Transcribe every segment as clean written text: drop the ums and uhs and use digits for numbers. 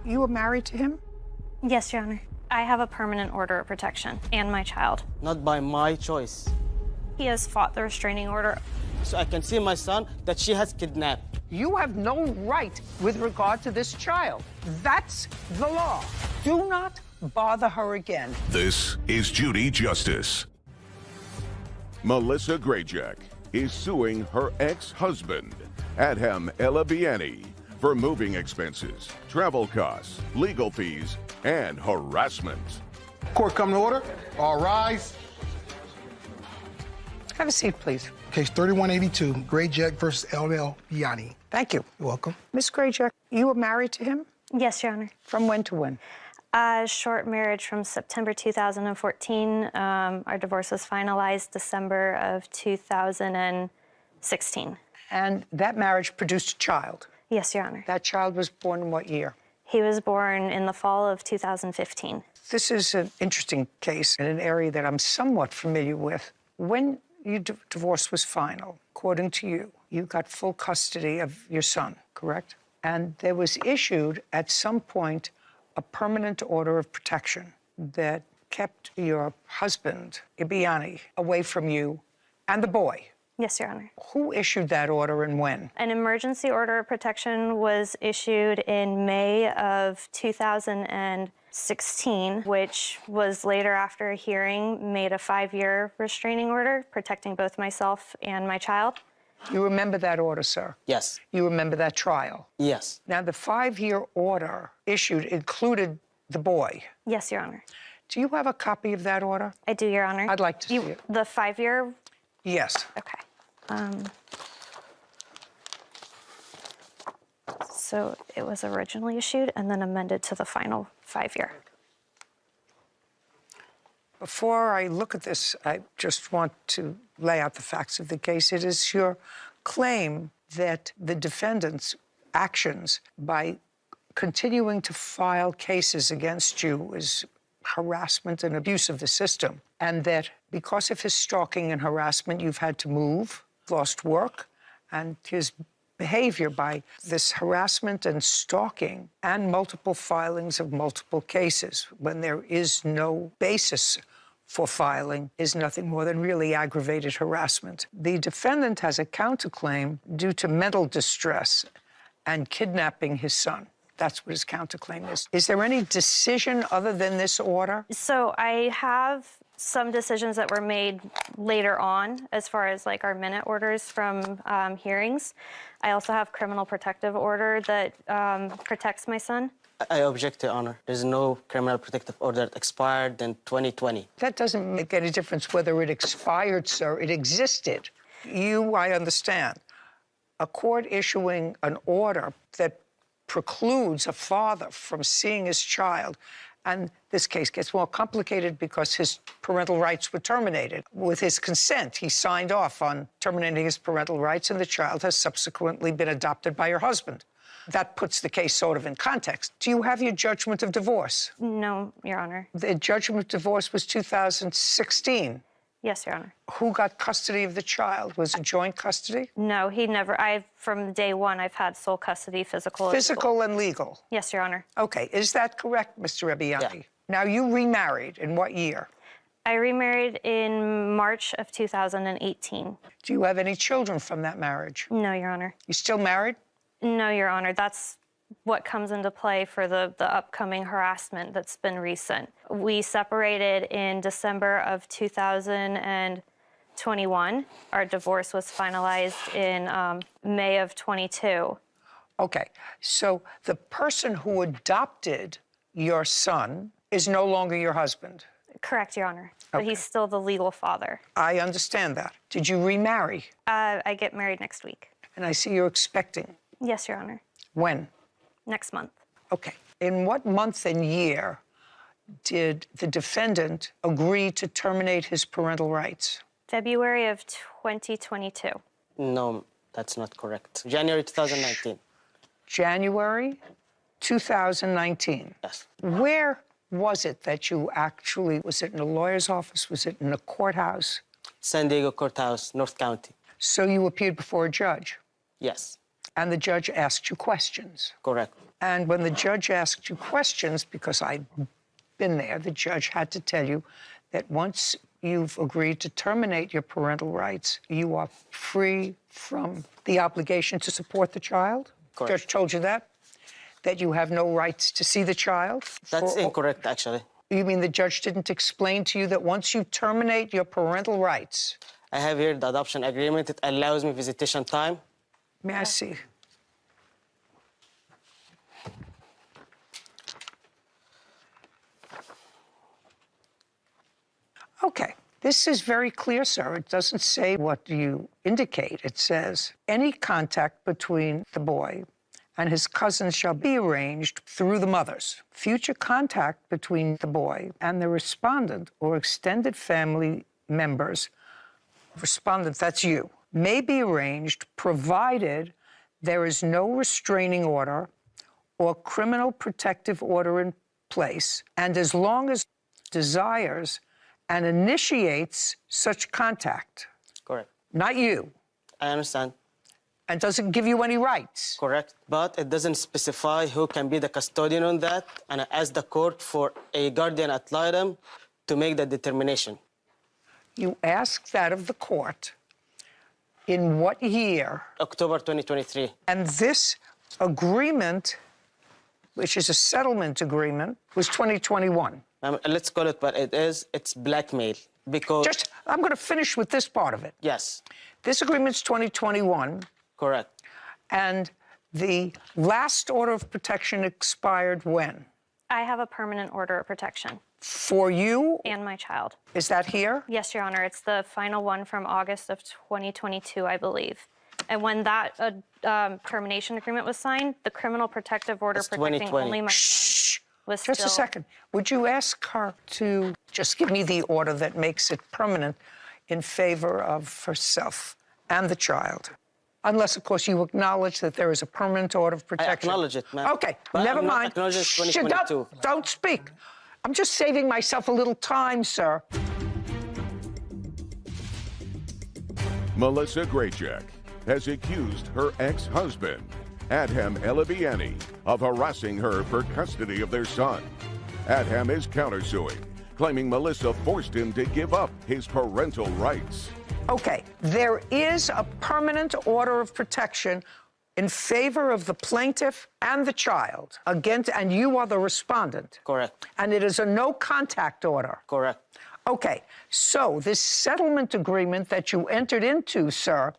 you were married to him? Yes, Your Honor. I have a permanent order of protection and my child. Not by my choice. He has fought the restraining order. So I can see my son that she has kidnapped. You have no right with regard to this child. That's the law. Do not bother her again. This is Judy Justice. Melissa Grayjack is suing her ex-husband, Adham Elabiani, for moving expenses, travel costs, legal fees, and harassment. Court come to order. All rise. Have a seat, please. Case 3182, Grayjack versus LL Biani. Thank you. You're welcome. Miss Grayjack, you were married to him? Yes, Your Honor. From when to when? Short marriage from September 2014. Our divorce was finalized December of 2016. And that marriage produced a child? Yes, Your Honor. That child was born in what year? He was born in the fall of 2015. This is an interesting case in an area that I'm somewhat familiar with. When your divorce was final, according to you, you got full custody of your son, correct? And there was issued at some point a permanent order of protection that kept your husband, Ibiani, away from you and the boy. Yes, Your Honor. Who issued that order and when? An emergency order of protection was issued in May of 2016, which was later, after a hearing, made a 5-year restraining order protecting both myself and my child. You remember that order, sir? Yes. You remember that trial? Yes. Now, the 5-year order issued included the boy. Yes, Your Honor. Do you have a copy of that order? I do, Your Honor. I'd like to see it. The 5-year? Yes. Okay. So it was originally issued and then amended to the final 5-year. Before I look at this, I just want to lay out the facts of the case. It is your claim that the defendant's actions by continuing to file cases against you is harassment and abuse of the system, and that because of his stalking and harassment, you've had to move, lost work, and his behavior by this harassment and stalking and multiple filings of multiple cases when there is no basis for filing is nothing more than really aggravated harassment. The defendant has a counterclaim due to mental distress and kidnapping his son. That's what his counterclaim is. Is there any decision other than this order? So I have some decisions that were made later on as far as like our minute orders from hearings. I also have criminal protective order that protects my son. I object, Your Honor. There's no criminal protective order that expired in 2020. That doesn't make any difference whether it expired, sir. It existed. You, I understand. A court issuing an order that precludes a father from seeing his child, and this case gets more complicated because his parental rights were terminated. With his consent, he signed off on terminating his parental rights, and the child has subsequently been adopted by your husband. That puts the case sort of in context. Do you have your judgment of divorce? No, Your Honor. The judgment of divorce was 2016. Yes, Your Honor. Who got custody of the child? Was it joint custody? No, he never. From day one, I've had sole custody, physical. Physical and legal? Yes, Your Honor. Okay, is that correct, Mr. Ebiani? Yeah. Now, you remarried in what year? I remarried in March of 2018. Do you have any children from that marriage? No, Your Honor. You still married? No, Your Honor. That's what comes into play for the upcoming harassment that's been recent. We separated in December of 2021. Our divorce was finalized in May of 22. Okay, so the person who adopted your son is no longer your husband? Correct, Your Honor. But Okay. he's still the legal father. I understand that. Did you remarry? I get married next week. And I see you're expecting. Yes, Your Honor. When? Next month. Okay. In what month and year did the defendant agree to terminate his parental rights? February of 2022. No, that's not correct. January 2019. January 2019. Yes. Where was it that you actually, was it in a lawyer's office? Was it in a courthouse? San Diego Courthouse, North County. So you appeared before a judge? Yes. and the judge asked you questions. Correct. And when the judge asked you questions, because I'd been there, the judge had to tell you that once you've agreed to terminate your parental rights, you are free from the obligation to support the child? Correct. Judge told you that? That you have no rights to see the child? That's incorrect, actually. You mean the judge didn't explain to you that once you terminate your parental rights? I have here the adoption agreement. It allows me visitation time. May I see? Okay. This is very clear, sir. It doesn't say what you indicate. It says, any contact between the boy and his cousins shall be arranged through the mothers. Future contact between the boy and the respondent or extended family members, respondent, that's you, may be arranged provided there is no restraining order or criminal protective order in place, and as long as desires and initiates such contact. Correct. Not you. I understand. And doesn't give you any rights. Correct. But it doesn't specify who can be the custodian on that, and I asked the court for a guardian ad litem to make the determination. You asked that of the court in what year? October 2023. And this agreement, which is a settlement agreement, was 2021. Let's call it what it is. It's blackmail because... I'm going to finish with this part of it. Yes. This agreement's 2021. Correct. And the last order of protection expired when? I have a permanent order of protection. For you? And my child. Is that here? Yes, Your Honor. It's the final one from August of 2022, I believe. And when that termination agreement was signed, the criminal protective order protecting only my son was Just a second. Would you ask her to just give me the order that makes it permanent in favor of herself and the child? Unless, of course, you acknowledge that there is a permanent order of protection. I acknowledge it, ma'am. Okay, but never I'm not mind. acknowledging 2022. Don't speak. I'm just saving myself a little time, sir. Melissa Graycheck has accused her ex-husband, Adham Elabiani, of harassing her for custody of their son. Adham is countersuing, claiming Melissa forced him to give up his parental rights. Okay, there is a permanent order of protection in favor of the plaintiff and the child, and you are the respondent. Correct. And it is a no-contact order. Correct. Okay, so this settlement agreement that you entered into, sir,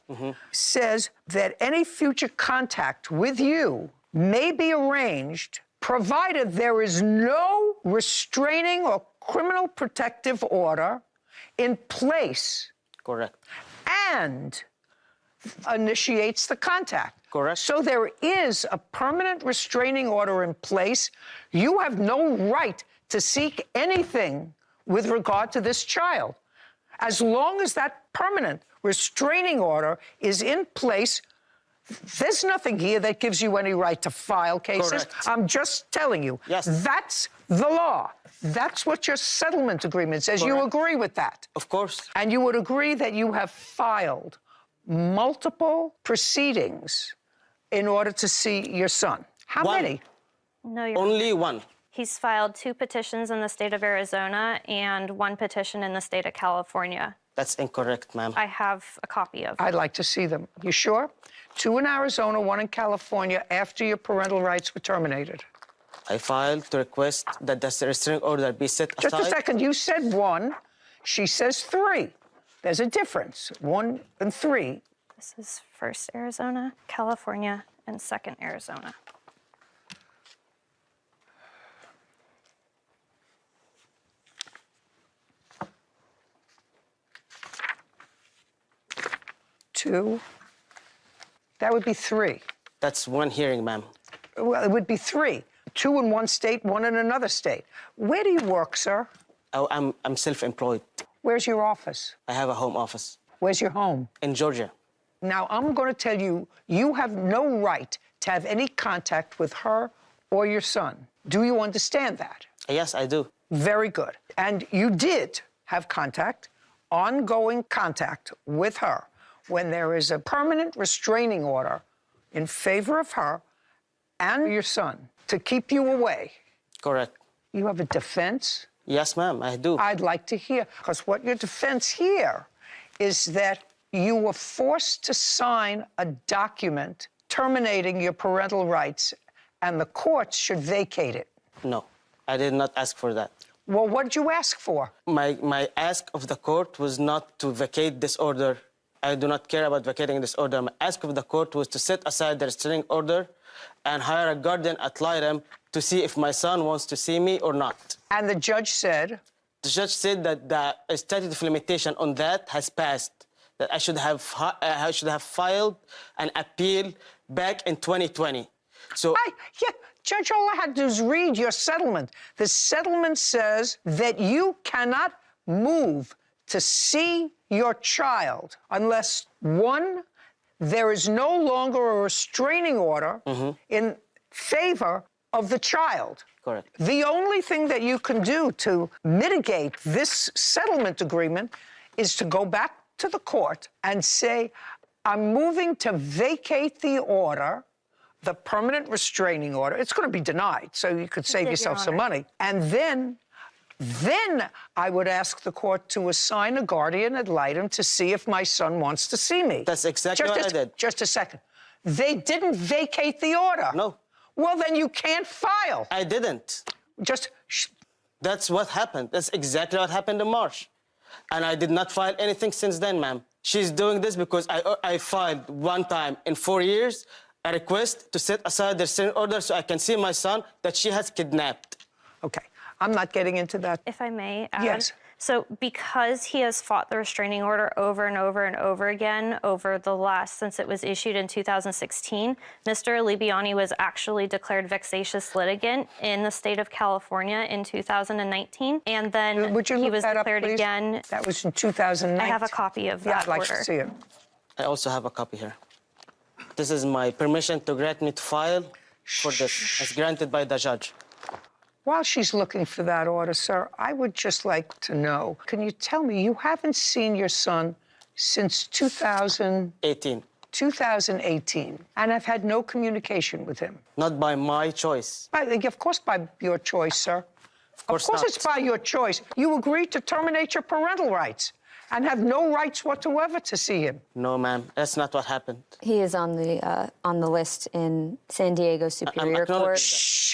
says that any future contact with you may be arranged provided there is no restraining or criminal protective order in place. Correct. And initiates the contact. Correct. So there is a permanent restraining order in place. You have no right to seek anything with regard to this child. As long as that permanent restraining order is in place, there's nothing here that gives you any right to file cases. Correct. I'm just telling you. Yes. That's the law. That's what your settlement agreement says. Correct. You agree with that? Of course. And you would agree that you have filed multiple proceedings in order to see your son. How One. many? No, Your Only Honor. one. He's filed 2 petitions in the state of Arizona and 1 petition in the state of California. That's incorrect, ma'am. I have a copy of. I'd like to see them. You sure? 2 in Arizona, 1 in California, after your parental rights were terminated. I filed to request that the restraining order be set aside. Just a second. You said 1. She says 3. There's a difference. 1 and 3. This is first Arizona, California, and second Arizona. Two. That would be 3. That's 1 hearing, ma'am. Well, it would be 3. 2 in one state, 1 in another state. Where do you work, sir? Oh, I'm self-employed. Where's your office? I have a home office Where's your home? in Georgia. Now, I'm going to tell you, you have no right to have any contact with her or your son. Do you understand that? Yes, I do. Very good. And you did have contact, ongoing contact with her when there is a permanent restraining order in favor of her and your son to keep you away. Correct. You have a defense? Yes, ma'am, I do. I'd like to hear, because what your defense here is that you were forced to sign a document terminating your parental rights, and the courts should vacate it. No, I did not ask for that. Well, what did you ask for? My ask of the court was not to vacate this order. I do not care about vacating this order. My ask of the court was to set aside the restraining order and hire a guardian ad litem to see if my son wants to see me or not. And the judge said? The judge said that the statute of limitation on that has passed, that I should have filed an appeal back in 2020. So Yeah, Judge, all I had to do is read your settlement. The settlement says that you cannot move to see your child unless, one, there is no longer a restraining order in favor of the child. Correct. The only thing that you can do to mitigate this settlement agreement is to go back to the court and say, I'm moving to vacate the order, the permanent restraining order. It's going to be denied, so you could save yourself some money. And then I would ask the court to assign a guardian ad litem to see if my son wants to see me. That's exactly what I did. Just a second. They didn't vacate the order. No. Well, then you can't file. I didn't. That's what happened. That's exactly what happened in March. And I did not file anything since then, ma'am. She's doing this because I filed one time in 4 years a request to set aside the restraining order so I can see my son that she has kidnapped. Okay. I'm not getting into that. If I may add. Yes. So because he has fought the restraining order over and over and over again over the last, since it was issued in 2016, Mr. Libiani was actually declared vexatious litigant in the state of California in 2019. And then Would you he look was that up, declared please? again. That was in 2019. I have a copy of Yeah, that I'd like order. to see it. I also have a copy here. This is my permission to grant me to file for this, as granted by the judge. While she's looking for that order, sir, I would just like to know, can you tell me, you haven't seen your son since 2018 and have had no communication with him? Not by my choice. Of course by your choice, sir. Of course not. it's by your choice. You agreed to terminate your parental rights and have no rights whatsoever to see him. No, ma'am, that's not what happened. He is on the list in San Diego Superior Court.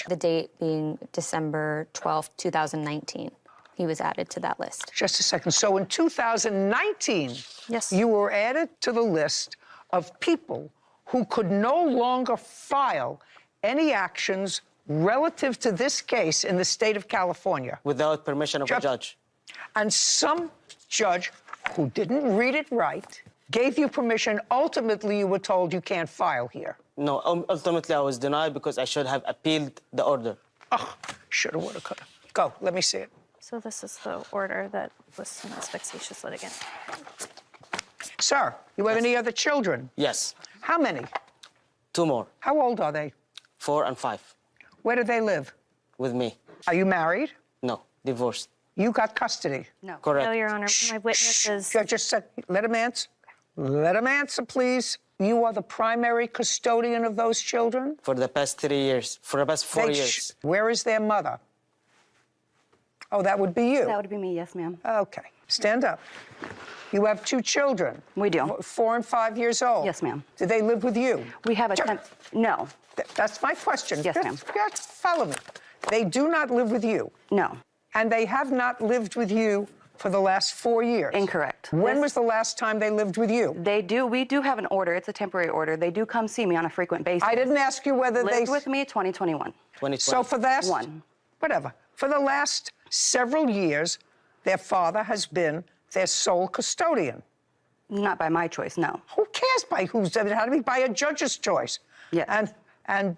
The date being December 12th, 2019. He was added to that list. Just a second. So in 2019, Yes. you were added to the list of people who could no longer file any actions relative to this case in the state of California. Without permission of a judge. And some judge who didn't read it right gave you permission. Ultimately, you were told you can't file here. No, ultimately I was denied because I should have appealed the order. Oh, shoulda, woulda, coulda. Go, let me see it. So this is the order that lists him as vexatious litigant. Sir, you have any other children? Yes. How many? 2 more. How old are they? 4 and 5. Where do they live? With me. Are you married? No, divorced. You got custody? No. Correct. No, Your Honor, my witness is... Just said, let him answer. Let him answer, please. You are the primary custodian of those children? For the past 3 years. For the past 4 years. Where is their mother? Oh, that would be you? That would be me, yes, ma'am. Okay. Stand up. You have 2 children? We do. 4 and 5 years old? Yes, ma'am. Do they live with you? We have a no. That's my question. Yes, ma'am. Just follow me. They do not live with you? No. And they have not lived with you for the last 4 years? Incorrect. When was the last time they lived with you? They do. We do have an order. It's a temporary order. They do come see me on a frequent basis. I didn't ask you whether they... Lived with me 2021. 2020. So for the last... One. Whatever. For the last several years, their father has been their sole custodian. Not by my choice, no. Who cares by whose? It had to be by a judge's choice. Yes. And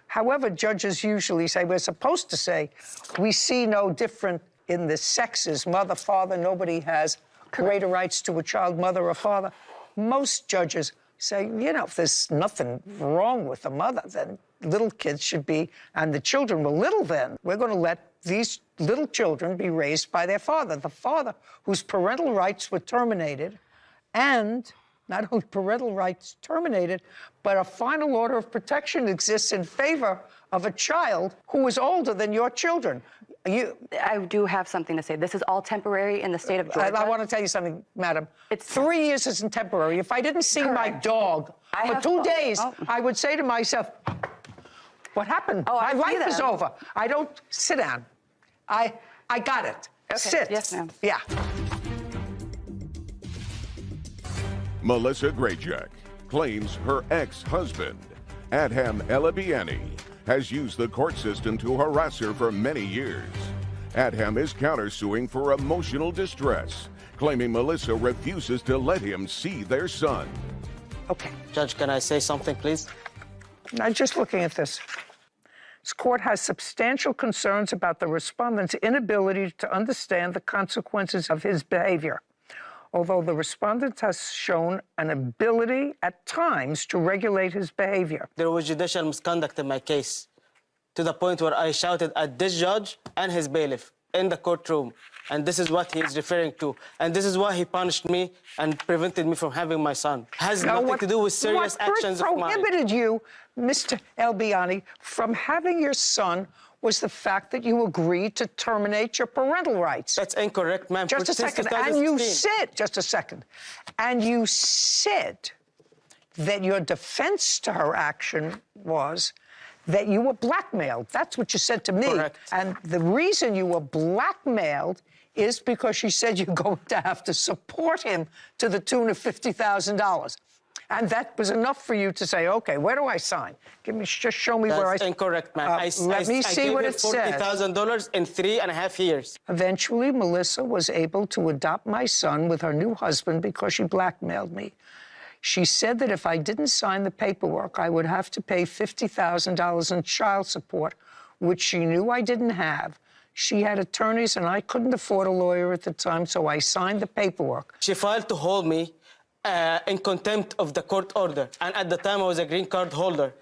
however, judges usually say, we're supposed to say, we see no different in the sexes, mother, father, nobody has greater rights to a child, mother or father. Most judges say, you know, if there's nothing wrong with the mother, then little kids should be, and the children were little then, we're going to let these little children be raised by their father, the father whose parental rights were terminated and not only parental rights terminated, but a final order of protection exists in favor of a child who is older than your children. I do have something to say. This is all temporary in the state of Georgia. I want to tell you something, madam. It's 3 years isn't temporary. If I didn't see my dog for 2 days, I would say to myself, what happened? My life is over. I don't... Sit down. I got it. Okay. Sit. Yes, ma'am. Yeah. Melissa Grayjack claims her ex-husband, Adham Elabiani, has used the court system to harass her for many years. Adham is countersuing for emotional distress, claiming Melissa refuses to let him see their son. Okay. Judge, can I say something, please? Now, just looking at this. This court has substantial concerns about the respondent's inability to understand the consequences of his behavior, although the respondent has shown an ability at times to regulate his behavior. There was judicial misconduct in my case, to the point where I shouted at this judge and his bailiff in the courtroom. And this is what he is referring to. And this is why he punished me and prevented me from having my son. Has nothing to do with serious actions of mine. What prohibited you, Mr. Elabiani, from having your son was the fact that you agreed to terminate your parental rights. That's incorrect, ma'am. Just a second. And you said, just a second. And you said that your defense to her action was that you were blackmailed. That's what you said to me. Correct. And the reason you were blackmailed is because she said you're going to have to support him to the tune of $50,000. And that was enough for you to say, okay, where do I sign? Just show me where I... That's incorrect, ma'am. Let me see what it says. $40,000 in 3.5 years. Eventually, Melissa was able to adopt my son with her new husband because she blackmailed me. She said that if I didn't sign the paperwork, I would have to pay $50,000 in child support, which she knew I didn't have. She had attorneys, and I couldn't afford a lawyer at the time, so I signed the paperwork. She filed to hold me in contempt of the court order. And at the time, I was a green card holder.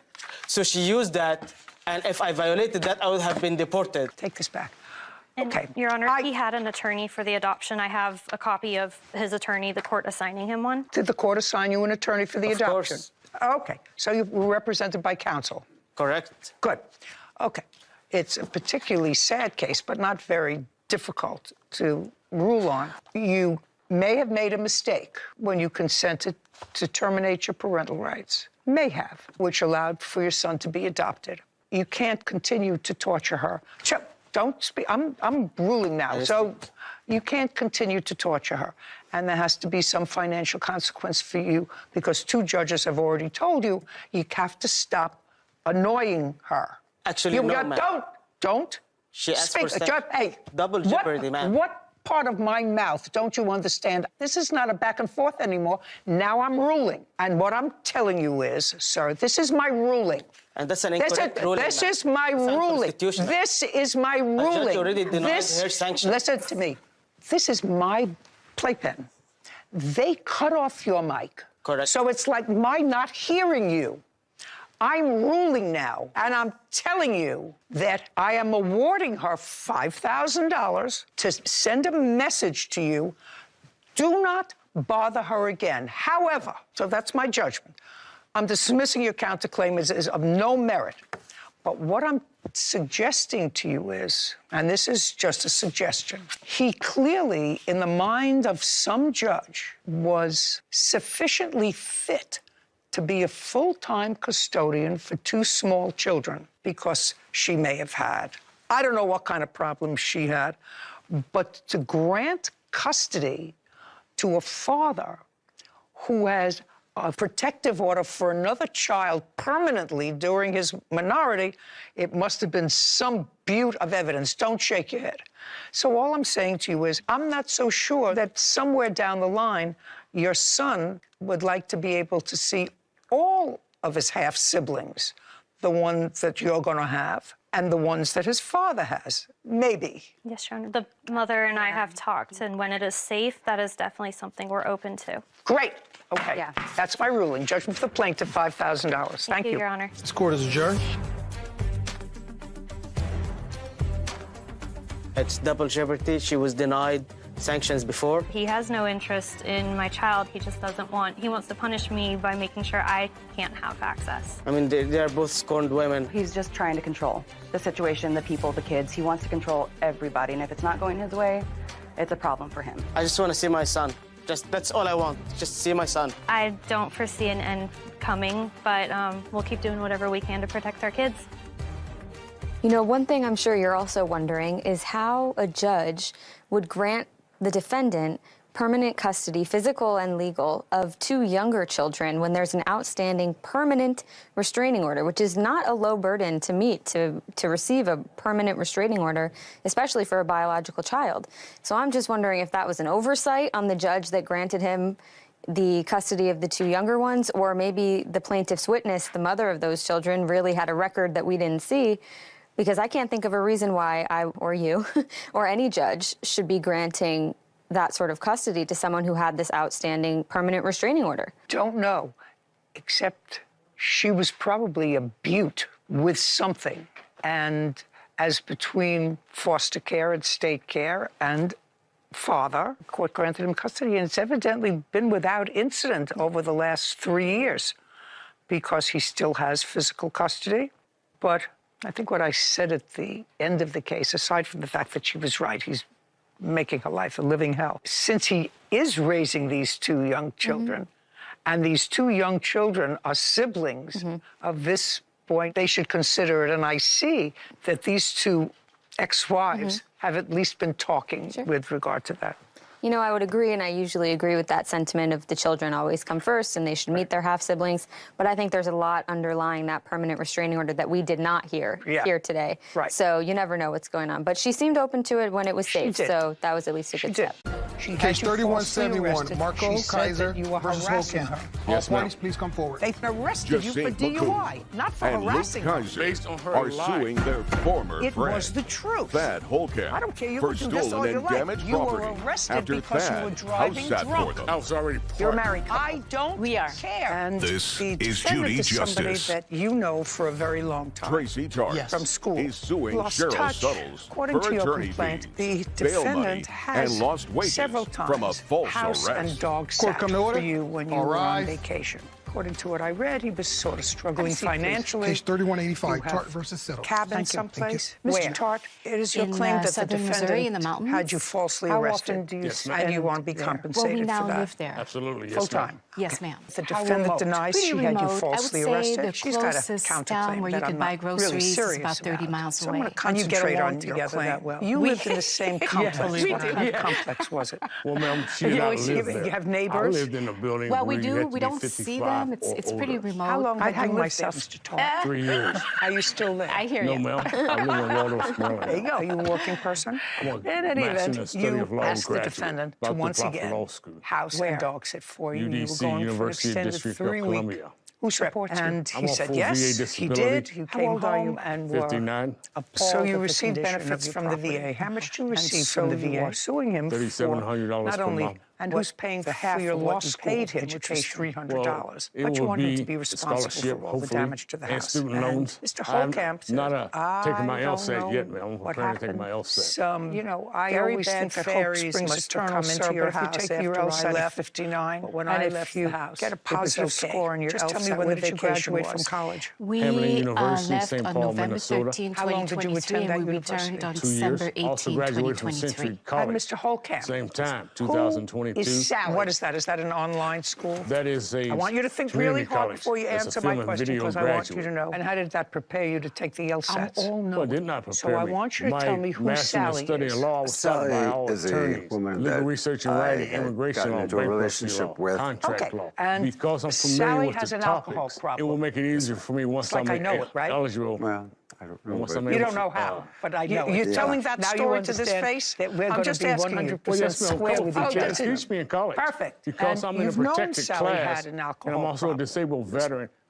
So she used that, and if I violated that, I would have been deported. Take this back. And, okay. Your Honor, he had an attorney for the adoption. I have a copy of his attorney, the court assigning him one. Did the court assign you an attorney for the adoption? Of course. Okay. So you were represented by counsel? Correct. Good. Okay. It's a particularly sad case, but not very difficult to rule on. You may have made a mistake when you consented to terminate your parental rights. May have, which allowed for your son to be adopted. You can't continue to torture her. Don't speak. I'm ruling now. So you can't continue to torture her. And there has to be some financial consequence for you because 2 judges have already told you you have to stop annoying her. Actually, no, ma'am. Don't. She asked speak. for Hey, double jeopardy, ma'am. What part of my mouth don't you understand? This is not a back and forth anymore. Now I'm ruling. And what I'm telling you is, sir, this is my ruling. And that's an incorrect ruling, This is my ruling. This is my ruling. Judge already denied her sanction. Listen to me. This is my playpen. They cut off your mic. Correct. So it's like my not hearing you. I'm ruling now, and I'm telling you that I am awarding her $5,000 to send a message to you. Do not bother her again. However, so that's my judgment. I'm dismissing your counterclaim as of no merit. But what I'm suggesting to you is, and this is just a suggestion, he clearly, in the mind of some judge, was sufficiently fit to be a full-time custodian for 2 small children because she may have had. I don't know what kind of problems she had, but to grant custody to a father who has a protective order for another child permanently during his minority, it must have been some beaut of evidence. Don't shake your head. So all I'm saying to you is, I'm not so sure that somewhere down the line, your son would like to be able to see all of his half-siblings, the ones that you're going to have, and the ones that his father has. Maybe. Yes, Your Honor. The mother and I have talked, and when it is safe, that is definitely something we're open to. Great. Okay. Yeah. That's my ruling. Judgment for the plaintiff, $5,000. Thank you, Your Honor. This court is adjourned. It's double jeopardy. She was denied sanctions before. He has no interest in my child. He just he wants to punish me by making sure I can't have access. I mean, they are both scorned women. He's just trying to control the situation, the people, the kids. He wants to control everybody, and if it's not going his way, it's a problem for him. I just want to see my son. That's all I want, just see my son. I don't foresee an end coming, but we'll keep doing whatever we can to protect our kids. You know, one thing I'm sure you're also wondering is how a judge would grant the defendant permanent custody, physical and legal, of 2 younger children when there's an outstanding permanent restraining order, which is not a low burden to meet to receive a permanent restraining order, especially for a biological child. So I'm just wondering if that was an oversight on the judge that granted him the custody of the 2 younger ones, or maybe the plaintiff's witness, the mother of those children, really had a record that we didn't see. Because I can't think of a reason why I or you or any judge should be granting that sort of custody to someone who had this outstanding permanent restraining order. Don't know, except she was probably a beaut with something. And as between foster care and state care and father, the court granted him custody, and it's evidently been without incident over the last 3 years because he still has physical custody. But I think what I said at the end of the case, aside from the fact that she was right, he's making her life a living hell. Since he is raising these 2 young children, and these 2 young children are siblings of this boy, they should consider it. And I see that these 2 ex-wives have at least been talking with regard to that. You know, I would agree, and I usually agree with that sentiment of the children always come first and they should meet their half-siblings. But I think there's a lot underlying that permanent restraining order that we did not hear here today. Right. So you never know what's going on. But she seemed open to it when it was safe, so that was at least a good step. She Case had you falsely 3171, arrested. Marco She said Kaiser that you were versus harassing Holcomb. her. All Yes, ma'am. parties, please come forward. They arrested you for Justine DUI, not for and Luke harassing her. Kaiser Based on her are life. suing their former It friend, was the truth. Thad Holcamp, I don't care. You for can do this all stolen your and life. damaged You were property arrested after because you Thad were driving house sat for drunk. them. I was already You're a parked. married couple. I don't care. And This the is defendant Judy is somebody Justice. that you know for a very long time. Tracy Tartt Yes. From school. is suing Lost Cheryl touch. Suttles According for to your attorney complaint, fees, the bail money, defendant has and lost wages several times from a false house arrest. and dog Court, sat come to order. for you when you All were on rise. vacation. According to what I read, he was sort of struggling financially. Case 3185, You have Tart versus Settle. Cabin someplace. Thank you. Mr. Tart, it is your In, claim that the southern defendant Missouri in the mountains. had you falsely How arrested. often do you Yes, ma'am. and you spend want to be there? compensated Well, we now for that. live there. Absolutely, yes, Full ma'am. time. Yes, ma'am. The How defendant remote? denies Pretty she had you remote. falsely I would say arrested. the She's got a closest counterclaim town where you that could I'm buy not really groceries is serious about 30 about. miles So I'm going away. to concentrate on your claim. You We- lived in the same complex. Yes, we What did. kind of complex was it? Well, ma'am, she did not live there. You have I neighbors? lived in a building Well, where we you do. had to We be don't see 55 them. It's or pretty older. remote. How long I have you lived there, myself. Mr. Tart? 3 years. Are you still there? I hear No, you. ma'am. I live in Waldorf, Maryland. There you go. Are you a working person? I'm a In any master in event, the study you of law asked the graduate, defendant about to to once apply for again law school. house and dog sit for you. You were UDC, going University for an District extended of 3-week Columbia. Who supports you? And I'm he on said full yes, VA he disability. did. You How came old are home you? and were 59. So you received benefits from the VA. How much do you receive from the VA? You are suing him for $3,700 not per only month. and who's paying for half your law school paid him, which was $300. It But you would want him be to be responsible scholarship, for all the hopefully, damage to the and house. student And loans. Mr. I'm Holcamp said, not taking my I don't LSAT know yet, ma'am. I'm what planning to take happened. my LSAT. Some, you know, I Very always bad think that fairies hope springs must eternal, come sir, into your but if you house take your after I LSAT left 59, But when and I if left you the house, get a it was positive okay. score on your Just LSAT, tell me when when did you the vacation graduate from was. college? Hamilton University, left St. on Paul, November Minnesota. 13, How long did you 2023, attend that and we university? returned on 2 years. December 18, Also graduated from 2023. Century And College. Mr. Holcamp. Same time, Who 2022. is Sally? What is that? Is that an online school? That is a I want you to think really community hard college. before you That's a answer film my and question, video because I want you to graduate. know. And how did that prepare you to take the LSATs? I'm all Well, it did not So prepare I me. want you to tell me who My master's Sally in study is. of law was taught by Sally all is a attorneys, woman legal that research and I writing, had immigration gotten law, into a bankruptcy relationship law, with. contract Okay, law. and Because I'm familiar Sally with has the an alcohol topics, problem. it will make it easier for me once like I'm I know it, right? eligible. Well, I don't know. Once but- I'm You able don't know to, how, but I know You're it. telling that Now you story to this understand face that we're I'm going just to be asking you. 100% Well, yes, ma'am. square with each other. Teach me in college. Perfect. Because And I'm in a you've known protected Sally class, had an and alcohol I'm also a problem. disabled veteran.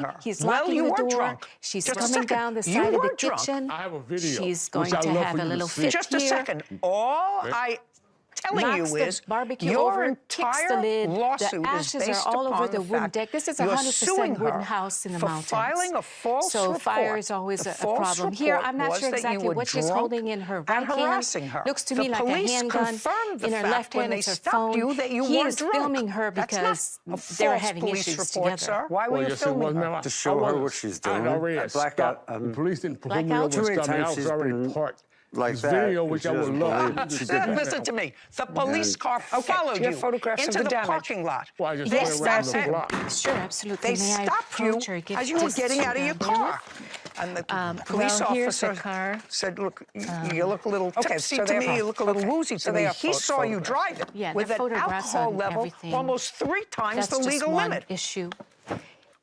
harassing her. He's Well, locking you the were door. drunk. She's Just a coming second. down the You side of were the drunk. kitchen. I have a video, She's going which I'd to love have for a you to little see. fit Just a here. second. All I telling Knocks you the is barbecue your over, kicks the entire lid. lawsuit The ashes is based are all over upon the wooden fact deck. This is you're 100% suing wooden her house in the for mountains. filing a false so report. fire is always The a false problem. Here, report I'm not was sure that you exactly were what she's drunk holding in her and right hand. harassing her. Looks to The me like a police handgun. confirmed the In her fact left when hand, they it's her stopped phone. you that you he were is drunk. filming her That's because not a they were false having police issues report, together. sir. Why were you yes, it filming was, her? ma'am. To show her what she's I doing. already A had blackout. stopped. The police didn't pull me Blackout? over Too and many stop me. I times was she's already been parked. like this that, video, and which she I would doesn't love. believe she did that. Listen to me. The police And- car followed do you you have photographs of into the the damage? parking lot. Well, I just They went around stopped the him. block. Sure, absolutely. They May I stopped you approach or give as you were this getting to out of the your bailiff? car. And the police well, here's the officer car. said, look, you look a little tipsy so to me, they're- you look a little woozy so to me. they are He saw you photographs. driving Yeah, with they're an photographs alcohol on level everything. almost 3 times That's the just legal one limit. issue.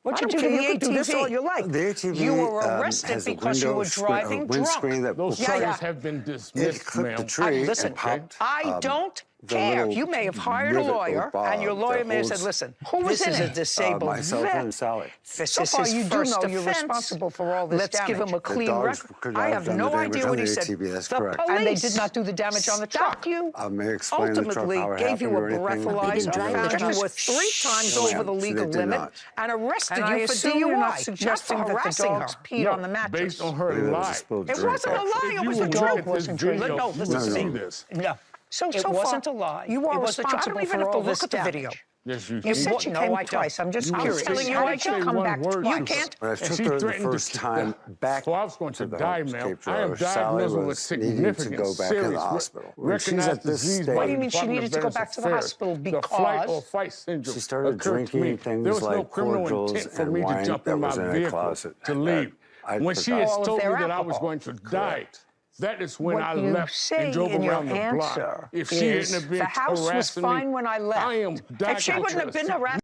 What you don't do care, the you can do this ATV? all you like. The ATV You were arrested has a because you were driving windscreen drunk. that Those Yeah, charges yeah. have been it dismissed, clipped the ma'am. tree Listen, and popped. I don't the care. little You may have hired a rivet or lawyer, and your bar lawyer that may have said, holds- listen, Who was this in is a it? disabled myself vet. and Sally. This So is far, his you do first know you're offense. responsible for all this Let's give him a damage. clean dogs record. could I not have have done no the damage idea on what the he said. ATV, that's The correct. police And they did not do the damage on the truck. stopped you. I may explain the truck, Ultimately, how it gave you a happened or anything. breathalyzer, They didn't drive found the you truck. were 3 times No, over ma'am, the they legal did limit not. and arrested And I you for assume you're not DUI, suggesting not for that the harassing dogs her. peed on the mattress. Based on her It was a lie. spilled It drink. wasn't a lie, If it you was will the look dog at wasn't this drinking. video, No, you listen will to see me. this. No. So It far, wasn't a lie. You are It was the truck. I responsible don't even for have to all look this at the damage. video. Yes, you You can. said you No, came I don't. twice. I'm just You curious. will. telling you How I did you don't. come One back word twice? You can't. When I And took she her the threatened first time back So I was going to the die, ma'am. Cape I am Road, Sally diagnosed with was needing to significant, go back to the serious, hospital. When she's recognized at this disease stage- by What the do you mean she Department needed of to go Veterans back to the Affairs. hospital The flight or because fight syndrome She started occurred to drinking me. things There was no like criminal cordials intent for and me to wine jump that in my was in a vehicle closet. to leave. I When she forgot. had All of told me their that I was alcohol. going to die, that is when What I you left say and drove in your around the block. answer If she is, didn't have been the house was harassing fine me, when I left. I am If she wouldn't have been harassed,